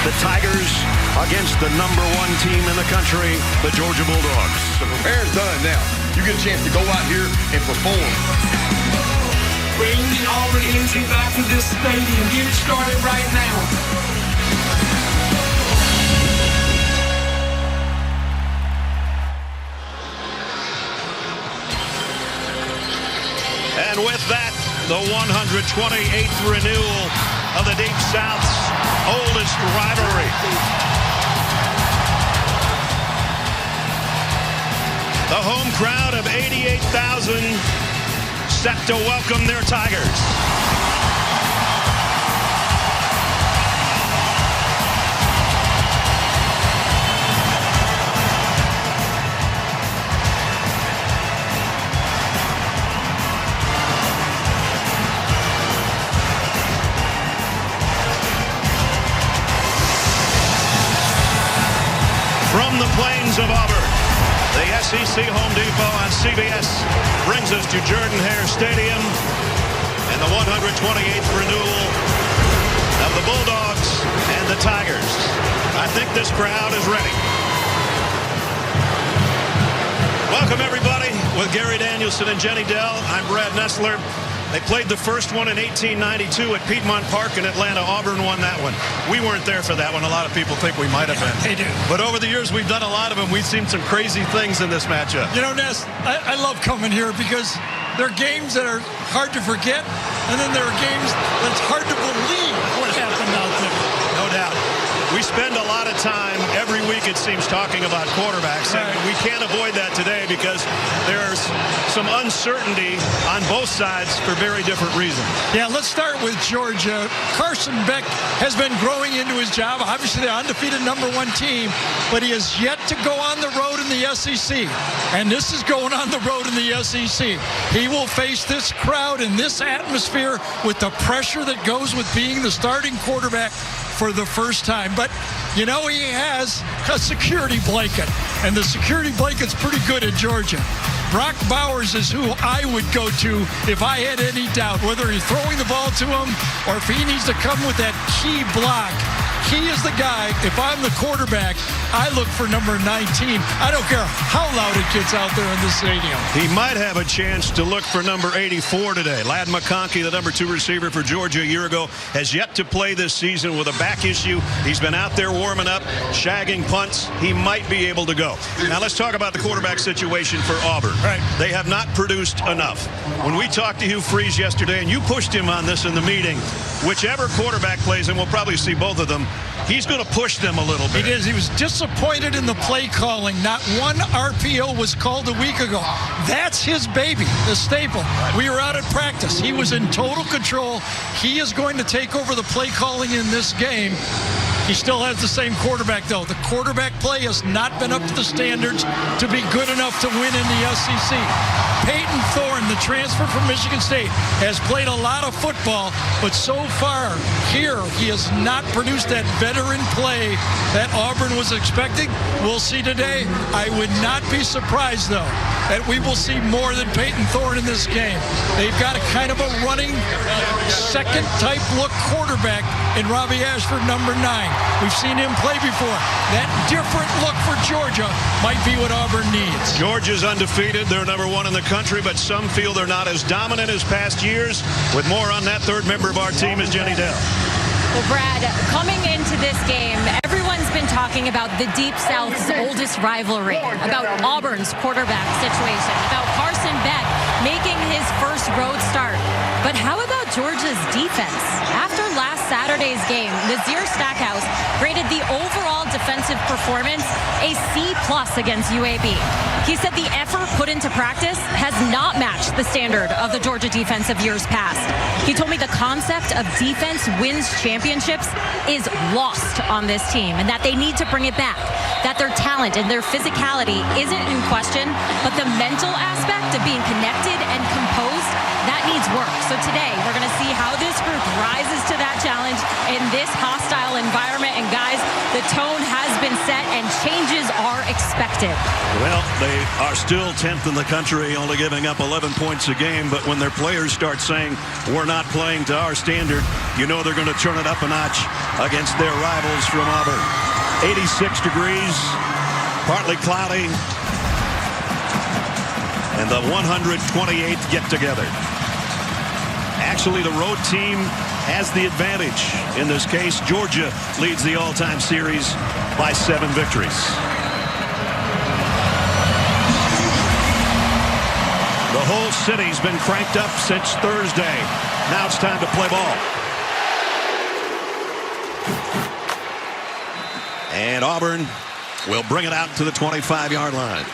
The Tigers against the #1 team in the country, the Georgia Bulldogs. The preparing's done now. You get a chance to go out here and perform. Bring the Auburn energy back to this stadium. Get it started right now. And with that, the 128th renewal of the Deep South's oldest rivalry. The home crowd of 88,000 set to welcome their Tigers. From the plains of Auburn, the SEC Home Depot on CBS brings us to Jordan-Hare Stadium and the 128th renewal of the Bulldogs and the Tigers. I think this crowd is ready. Welcome, everybody, with Gary Danielson and Jenny Dell. I'm Brad Nessler. They played the first one in 1892 at Piedmont Park in Atlanta. Auburn won that one. We weren't there for that one. A lot of people think we might have been. They do. But over the years, we've done a lot of them. We've seen some crazy things in this matchup. You know, Ness, I love coming here because there are games that are hard to forget, and then there are games that's hard to believe what happened out there. No doubt. We spend a lot of time every week, it seems, talking about quarterbacks. Right. And we can't avoid that today because there's some uncertainty on both sides for very different reasons. Yeah, let's start with Georgia. Carson Beck has been growing into his job. Obviously, the undefeated #1 team, but he has yet to go on the road in the SEC. And this is going on the road in the SEC. He will face this crowd in this atmosphere with the pressure that goes with being the starting quarterback for the first time. But, you know, he has a security blanket, and the security blanket's pretty good at Georgia. Brock Bowers is who I would go to if I had any doubt, whether he's throwing the ball to him or if he needs to come with that key block. He is the guy. If I'm the quarterback, I look for number 19. I don't care how loud it gets out there in the stadium. He might have a chance to look for number 84 today. Ladd McConkey, the #2 receiver for Georgia a year ago, has yet to play this season with a back issue. He's been out there warming up, shagging punts. He might be able to go. Now let's talk about the quarterback situation for Auburn. Right. They have not produced enough. When we talked to Hugh Freeze yesterday, and you pushed him on this in the meeting, whichever quarterback plays, and we'll probably see both of them, he's going to push them a little bit. He is. He was disappointed in the play calling. Not one RPO was called a week ago. That's his baby, the staple. We were out at practice. He was in total control. He is going to take over the play calling in this game. He still has the same quarterback, though. The quarterback play has not been up to the standards to be good enough to win in the SEC. Peyton Thorne, the transfer from Michigan State, has played a lot of football, but so far here he has not produced that veteran play that Auburn was expecting. We'll see today. I would not be surprised, though, that we will see more than Peyton Thorne in this game. They've got a kind of a running second-type look quarterback in Robbie Ashford, number 9. We've seen him play before. That different look for Georgia might be what Auburn needs. Georgia's undefeated. They're #1 in the country, but some feel they're not as dominant as past years. With more on that, third member of our team is Jenny Dell. Well, Brad, coming into this game, everyone's been talking about the Deep South's oldest rivalry, about Auburn's quarterback situation, about Carson Beck making his first road start. But how about Georgia's defense? After last Saturday's game, Nazir Stackhouse graded the overall defensive performance a C+ against UAB. He said the effort put into practice has not matched the standard of the Georgia defense of years past. He told me the concept of defense wins championships is lost on this team and that they need to bring it back, that their talent and their physicality isn't in question, but the mental aspect of being connected and composed, that needs work. So today, we're going to see how this group rises to that challenge in this hostile environment. And guys, the tone has been set and changes are expected. Well, they are still 10th in the country, only giving up 11 points a game. But when their players start saying, we're not playing to our standard, you know they're going to turn it up a notch against their rivals from Auburn. 86 degrees, partly cloudy, and the 128th get-together. Actually, the road team has the advantage. In this case, Georgia leads the all-time series by 7 victories. The whole city's been cranked up since Thursday. Now it's time to play ball. And Auburn will bring it out to the 25-yard line.